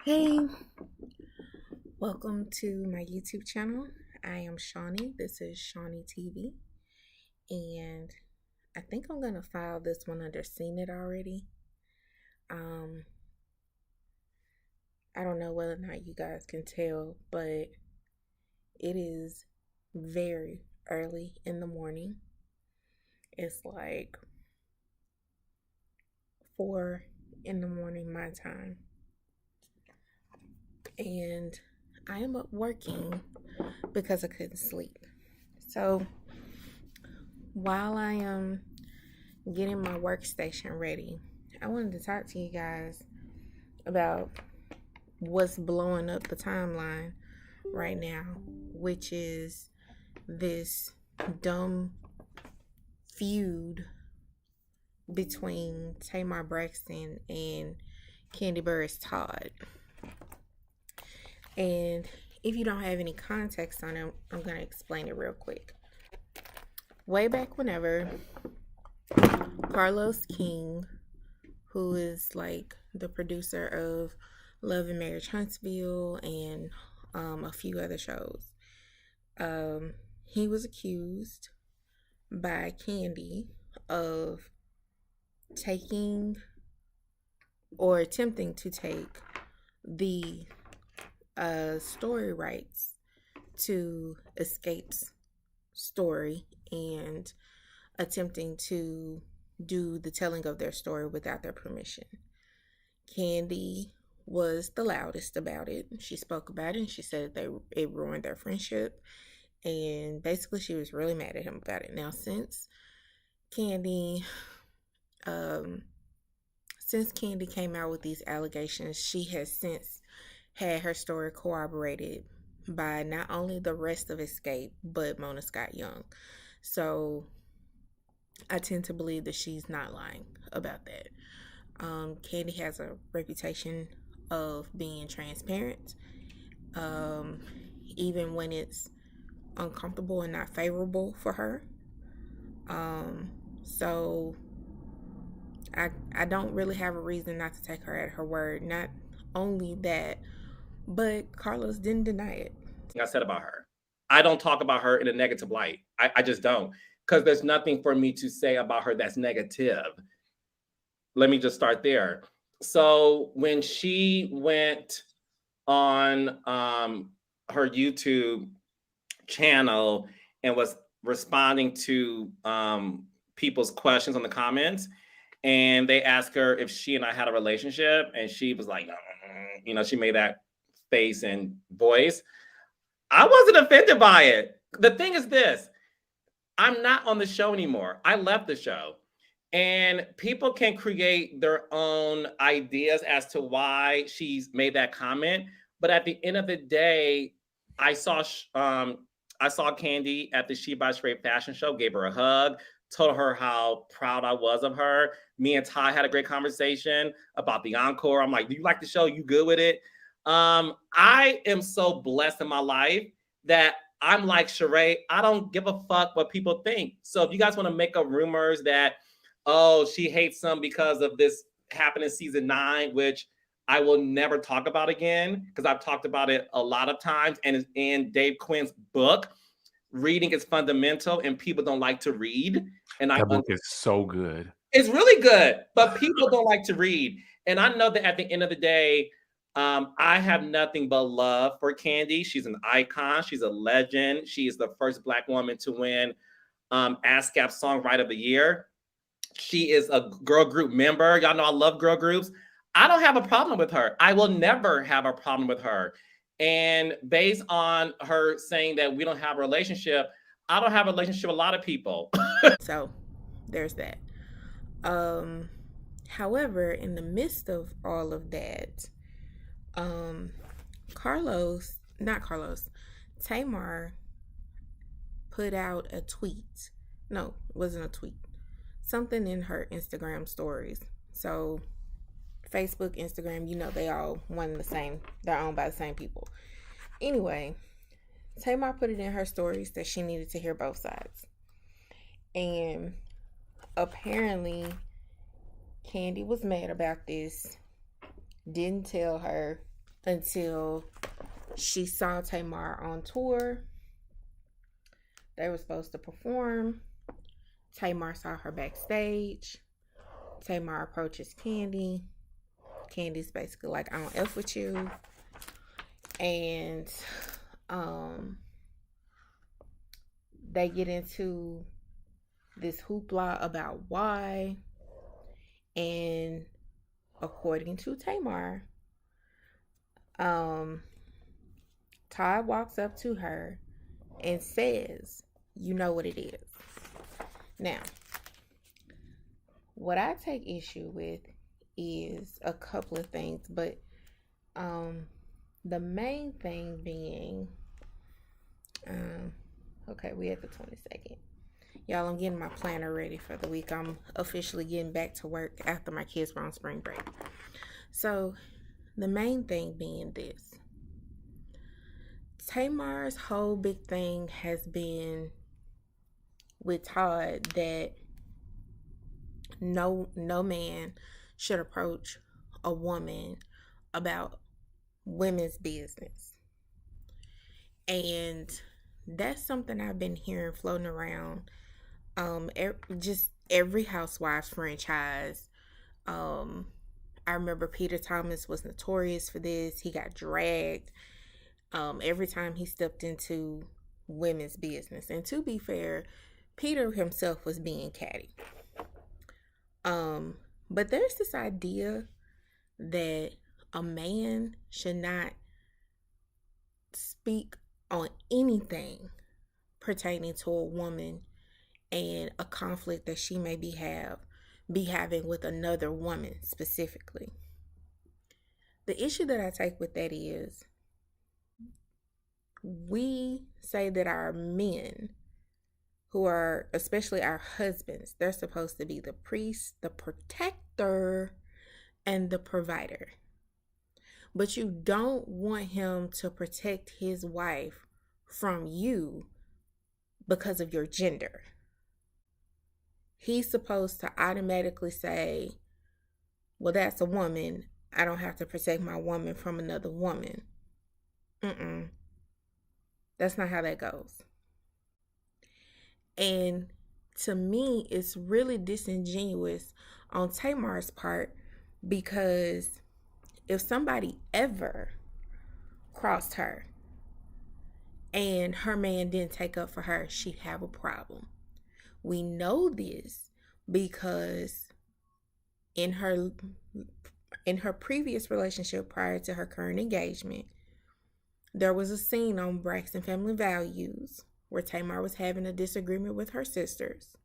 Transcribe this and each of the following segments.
Hey, welcome to my YouTube channel. I am Shawnee. This is Shawnee TV. And I think I'm going to file this one under Seen It Already. Um, I don't know whether or not you guys can tell, but it is very early in the morning. It's like 4 in the morning my time. And I am up working because I couldn't sleep. So while I am getting my workstation ready, I wanted to talk to you guys about what's blowing up the timeline right now, which is this dumb feud between Tamar Braxton and Candy Burris Todd. And if you don't have any context on it, I'm going to explain it real quick. Way back whenever Carlos King, who is like the producer of Love and Marriage Huntsville and a few other shows, he was accused by Candy of taking or attempting to take the story rights to Escape's story and attempting to do the telling of their story without their permission. Candy was the loudest about it. She spoke about it and she said it ruined their friendship. And basically, she was really mad at him about it. Now, Candy, since Candy came out with these allegations, she has since had her story corroborated by not only the rest of Escape, but Mona Scott Young. So I tend to believe that she's not lying about that. Candy has a reputation of being transparent, even when it's uncomfortable and not favorable for her. So I don't really have a reason not to take her at her word. Not only that, but Carlos didn't deny it. I said about her. I don't talk about her in a negative light. I just don't, because there's nothing for me to say about her that's negative. Let me just start there. So when she went on her YouTube channel and was responding to people's questions on the comments, and they asked her if she and I had a relationship, and she was like, she made that face and voice. I wasn't offended by it. The thing is this, I'm not on the show anymore. I left the show. And people can create their own ideas as to why she's made that comment. But at the end of the day, I saw Candy at the She by Straight fashion show, gave her a hug, told her how proud I was of her. Me and Ty had a great conversation about the encore. I'm like, do you like the show? You good with it? I am so blessed in my life that I'm like, Sheree, I don't give a fuck what people think. So if you guys want to make up rumors that, oh, she hates some because of this happened in season 9, which I will never talk about again, because I've talked about it a lot of times. And it's in Dave Quinn's book. Reading is fundamental, and people don't like to read. And that book is so good. It's really good, but people don't like to read. And I know that at the end of the day, I have nothing but love for Candy. She's an icon. She's a legend. She is the first Black woman to win ASCAP Songwriter of the Year. She is a girl group member. Y'all know I love girl groups. I don't have a problem with her. I will never have a problem with her. And based on her saying that we don't have a relationship, I don't have a relationship with a lot of people. So there's that. However, in the midst of all of that, Tamar put out a tweet. No, it wasn't a tweet. Something in her Instagram stories. So Facebook, Instagram, they all one and the same. They're owned by the same people. Anyway, Tamar put it in her stories that she needed to hear both sides. And apparently Candy was mad about this, didn't tell her until she saw Tamar on tour. They were supposed to perform. Tamar saw her backstage. Tamar approaches Candy. Candy's basically like, I don't F with you. And they get into this hoopla about why. And according to Tamar, Todd walks up to her and says, you know what it is. Now, what I take issue with is a couple of things, but the main thing being, okay, we at the 22nd. Y'all, I'm getting my planner ready for the week. I'm officially getting back to work after my kids were on spring break. So, the main thing being this. Tamar's whole big thing has been with Todd that no man should approach a woman about women's business. And that's something I've been hearing floating around just every Housewives franchise. I remember Peter Thomas was notorious for this. He got dragged every time he stepped into women's business. And to be fair, Peter himself was being catty. But there's this idea that a man should not speak on anything pertaining to a woman and a conflict that she may be having with another woman specifically. The issue that I take with that is we say that our men, who are especially our husbands, they're supposed to be the priest, the protector, and the provider. But you don't want him to protect his wife from you because of your gender. He's supposed to automatically say, well, that's a woman. I don't have to protect my woman from another woman. That's not how that goes. And to me, it's really disingenuous on Tamar's part, because if somebody ever crossed her and her man didn't take up for her, she'd have a problem. We know this because in her previous relationship prior to her current engagement, there was a scene on Braxton Family Values where Tamar was having a disagreement with her sisters.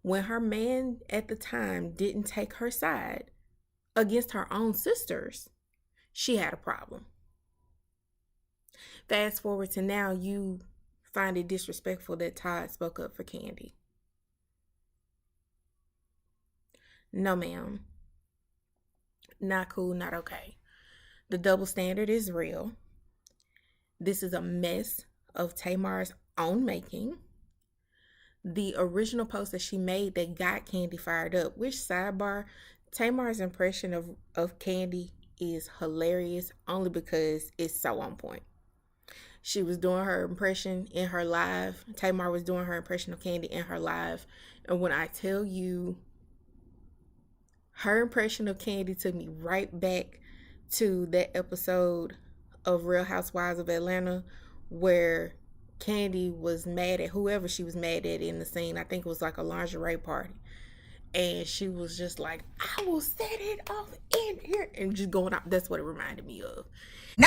When her man at the time didn't take her side against her own sisters, she had a problem. Fast forward to now, you find it disrespectful that Todd spoke up for Candy. No, ma'am. Not cool, not okay. The double standard is real. This is a mess of Tamar's own making. The original post that she made that got Candy fired up, which, sidebar, Tamar's impression of Candy is hilarious only because it's so on point. She was doing her impression in her live. Tamar was doing her impression of Candy in her live. And when I tell you, her impression of Candy took me right back to that episode of Real Housewives of Atlanta where Candy was mad at whoever she was mad at in the scene. I think it was like a lingerie party. And she was just like, I will set it off in here. And just going out. That's what it reminded me of. Nah.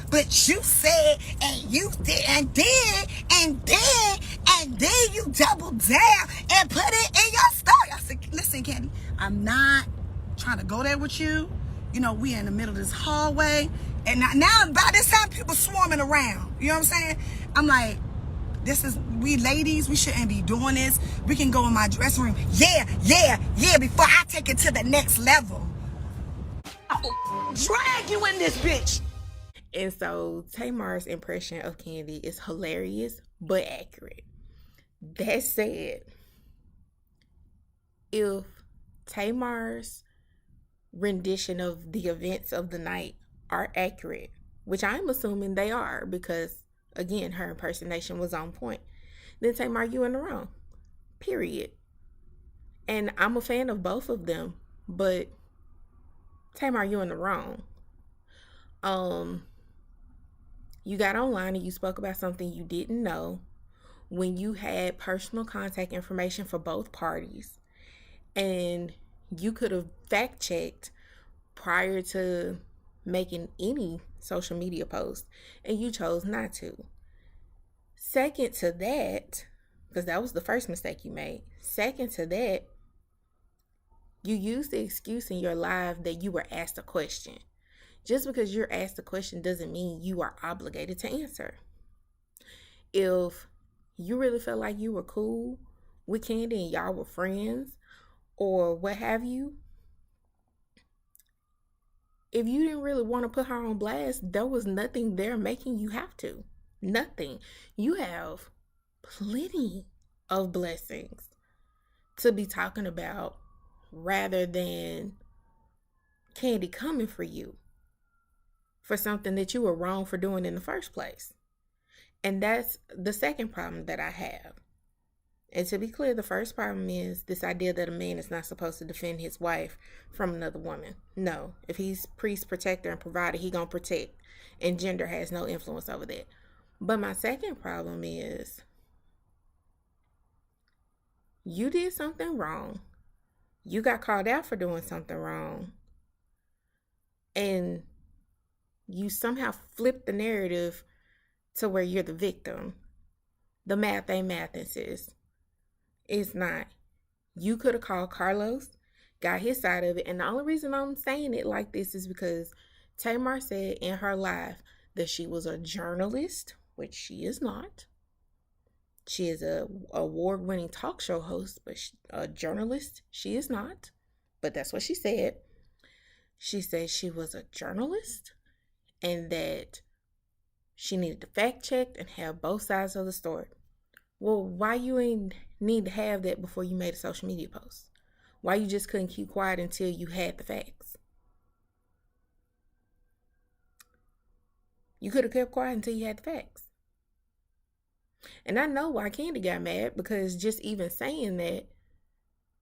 But you said, and you did, and then you doubled down and put it in your story. I said, listen, Candy, I'm not trying to go there with you. You know, we in the middle of this hallway. And now by this time, people swarming around. You know what I'm saying? I'm like, we ladies, we shouldn't be doing this. We can go in my dressing room. Yeah, before I take it to the next level. I'll drag you in this bitch. And so Tamar's impression of Candy is hilarious but accurate. That said, if Tamar's rendition of the events of the night are accurate, which I'm assuming they are because, again, her impersonation was on point, then Tamar, you in the wrong. Period. And I'm a fan of both of them, but Tamar, you in the wrong. You got online and you spoke about something you didn't know when you had personal contact information for both parties, and you could have fact checked prior to making any social media post, and you chose not to. Second to that, because that was the first mistake you made. Second to that, you used the excuse in your live that you were asked a question. Just because you're asked a question doesn't mean you are obligated to answer. If you really felt like you were cool with Candy and y'all were friends or what have you, if you didn't really want to put her on blast, there was nothing there making you have to. Nothing. You have plenty of blessings to be talking about rather than Candy coming for you for something that you were wrong for doing in the first place. And that's the second problem that I have. And to be clear, the first problem is this idea that a man is not supposed to defend his wife from another woman. No, if he's priest, protector, and provider, he gonna protect. And gender has no influence over that. But my second problem is you did something wrong. You got called out for doing something wrong. And you somehow flipped the narrative to where you're the victim. The math ain't math, sis. It's not. You could have called Carlos, got his side of it. And the only reason I'm saying it like this is because Tamar said in her live that she was a journalist, which she is not. She is a award-winning talk show host, but a journalist, she is not. But that's what she said. She said she was a journalist and that she needed to fact check and have both sides of the story. Well, why you ain't need to have that before you made a social media post? Why you just couldn't keep quiet until you had the facts? You could have kept quiet until you had the facts. And I know why Candy got mad, because just even saying that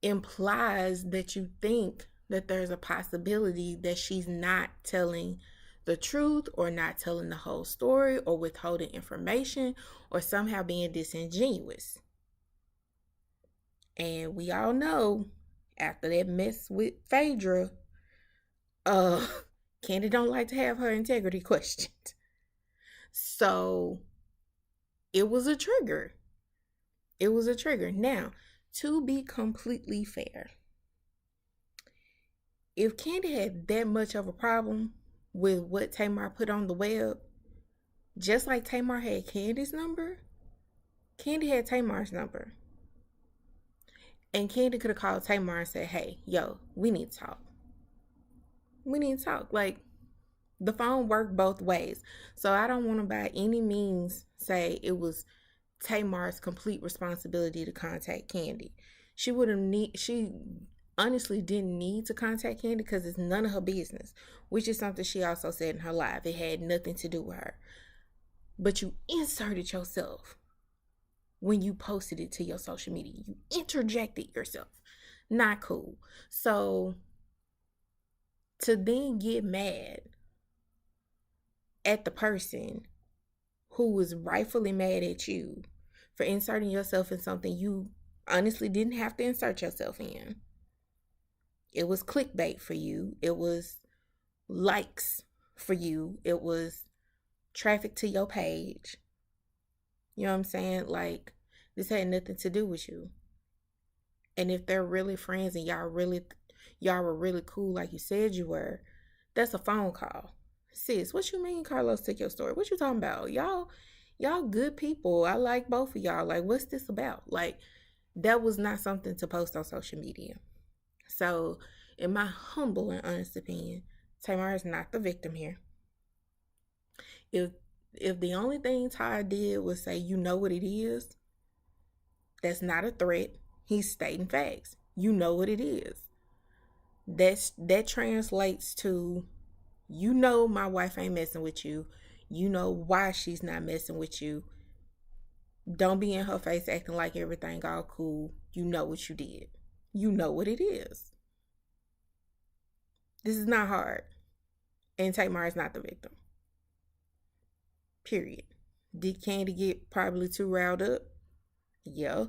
implies that you think that there's a possibility that she's not telling the truth or not telling the whole story or withholding information or somehow being disingenuous. And we all know after that mess with Phaedra, Candy don't like to have her integrity questioned. So it was a trigger. It was a trigger. Now, to be completely fair, if Candy had that much of a problem with what Tamar put on the web, just like Tamar had Candy's number, Candy had Tamar's number. And Candy could have called Tamar and said, hey, yo, we need to talk. We need to talk. Like, the phone worked both ways. So I don't want to by any means say it was Tamar's complete responsibility to contact Candy. She honestly didn't need to contact Candy because it's none of her business, which is something she also said in her live. It had nothing to do with her. But you inserted yourself when you posted it to your social media. You interjected yourself. Not cool. So to then get mad at the person who was rightfully mad at you for inserting yourself in something you honestly didn't have to insert yourself in. It was clickbait for you. It was likes for you. It was traffic to your page. You know what I'm saying? Like, this had nothing to do with you. And if they're really friends and y'all were really cool like you said you were, that's a phone call. Sis, what you mean Carlos took your story? What you talking about? Y'all good people. I like both of y'all. Like, what's this about? Like, that was not something to post on social media. So, in my humble and honest opinion, Tamar is not the victim here. If the only thing Todd did was say, you know what it is, that's not a threat. He's stating facts. You know what it is. That translates to You know my wife ain't messing with you. You know why she's not messing with you. Don't be in her face acting like everything all cool. You know what you did. You know what it is. This is not hard. And Tamar is not the victim. Period. Did Candy get probably too riled up? Yeah.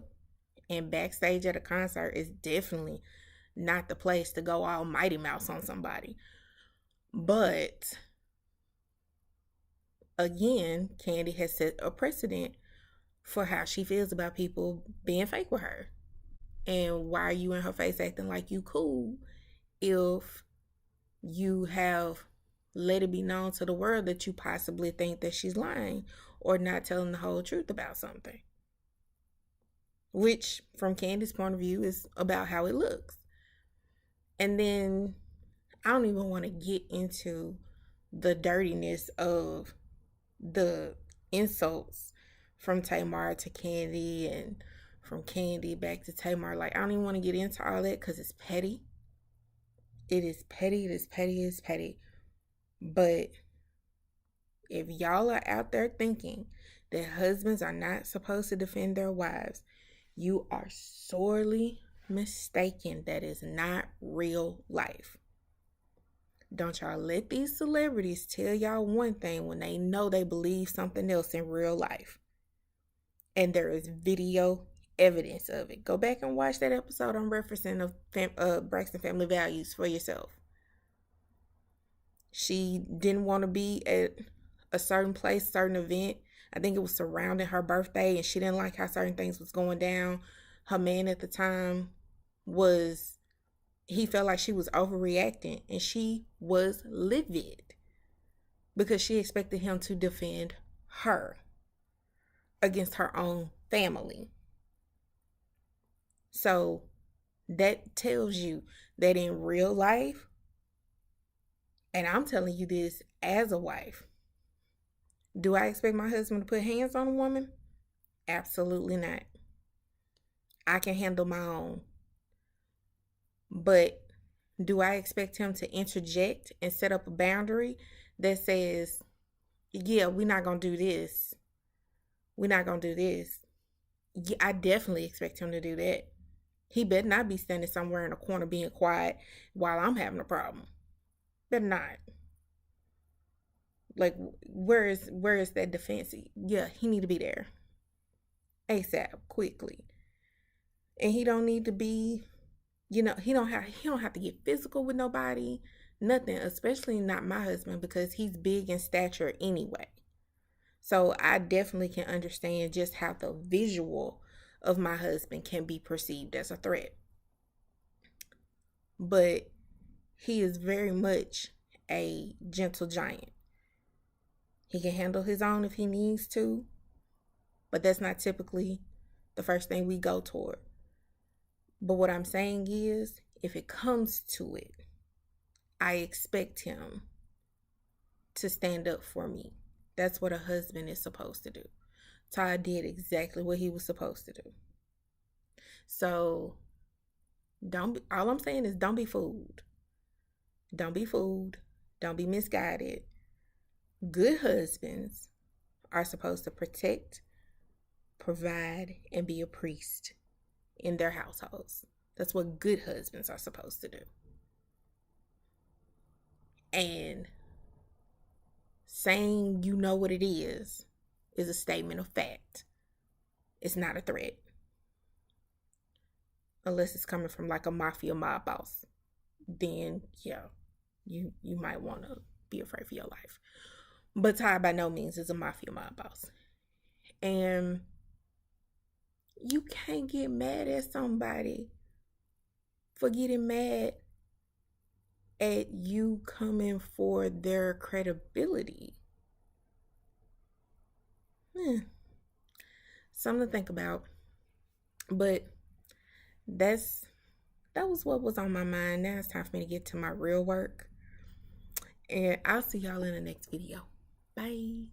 And backstage at a concert is definitely not the place to go all Mighty Mouse on somebody. But again, Candy has set a precedent for how she feels about people being fake with her. And why are you in her face acting like you cool if you have let it be known to the world that you possibly think that she's lying or not telling the whole truth about something? Which, from Candy's point of view, is about how it looks. And then I don't even want to get into the dirtiness of the insults from Tamar to Candy and from Candy back to Tamar. Like, I don't even want to get into all that because it's petty. It is petty, it is petty, it is petty. But if y'all are out there thinking that husbands are not supposed to defend their wives, you are sorely mistaken. That is not real life. Don't y'all let these celebrities tell y'all one thing when they know they believe something else in real life. And there is video evidence of it. Go back and watch that episode I'm referencing of Braxton Family Values for yourself. She didn't want to be at a certain place, certain event. I think it was surrounding her birthday, and she didn't like how certain things was going down. Her man at the time he felt like she was overreacting, and she was livid because she expected him to defend her against her own family. So that tells you that in real life, and I'm telling you this as a wife, do I expect my husband to put hands on a woman? Absolutely not. I can handle my own. But do I expect him to interject and set up a boundary that says, yeah, we're not going to do this. We're not going to do this. Yeah, I definitely expect him to do that. He better not be standing somewhere in a corner being quiet while I'm having a problem. Better not. Like, where is that defense? Yeah, he need to be there ASAP, quickly. And he don't need to be, he don't have to get physical with nobody, nothing, especially not my husband, because he's big in stature anyway. So I definitely can understand just how the visual of my husband can be perceived as a threat. But he is very much a gentle giant. He can handle his own if he needs to, but that's not typically the first thing we go toward. But what I'm saying is, if it comes to it, I expect him to stand up for me. That's what a husband is supposed to do. Todd did exactly what he was supposed to do. So all I'm saying is don't be fooled. Don't be fooled. Don't be misguided. Good husbands are supposed to protect, provide, and be a priest in their households. That's what good husbands are supposed to do. And saying you know what it is a statement of fact. It's not a threat. Unless it's coming from like a mafia mob boss. Then, yeah, you might want to be afraid for your life. But Todd by no means is a mafia mob boss. And you can't get mad at somebody for getting mad at you coming for their credibility. Something to think about. But that was what was on my mind. Now it's time for me to get to my real work. And I'll see y'all in the next video. Bye.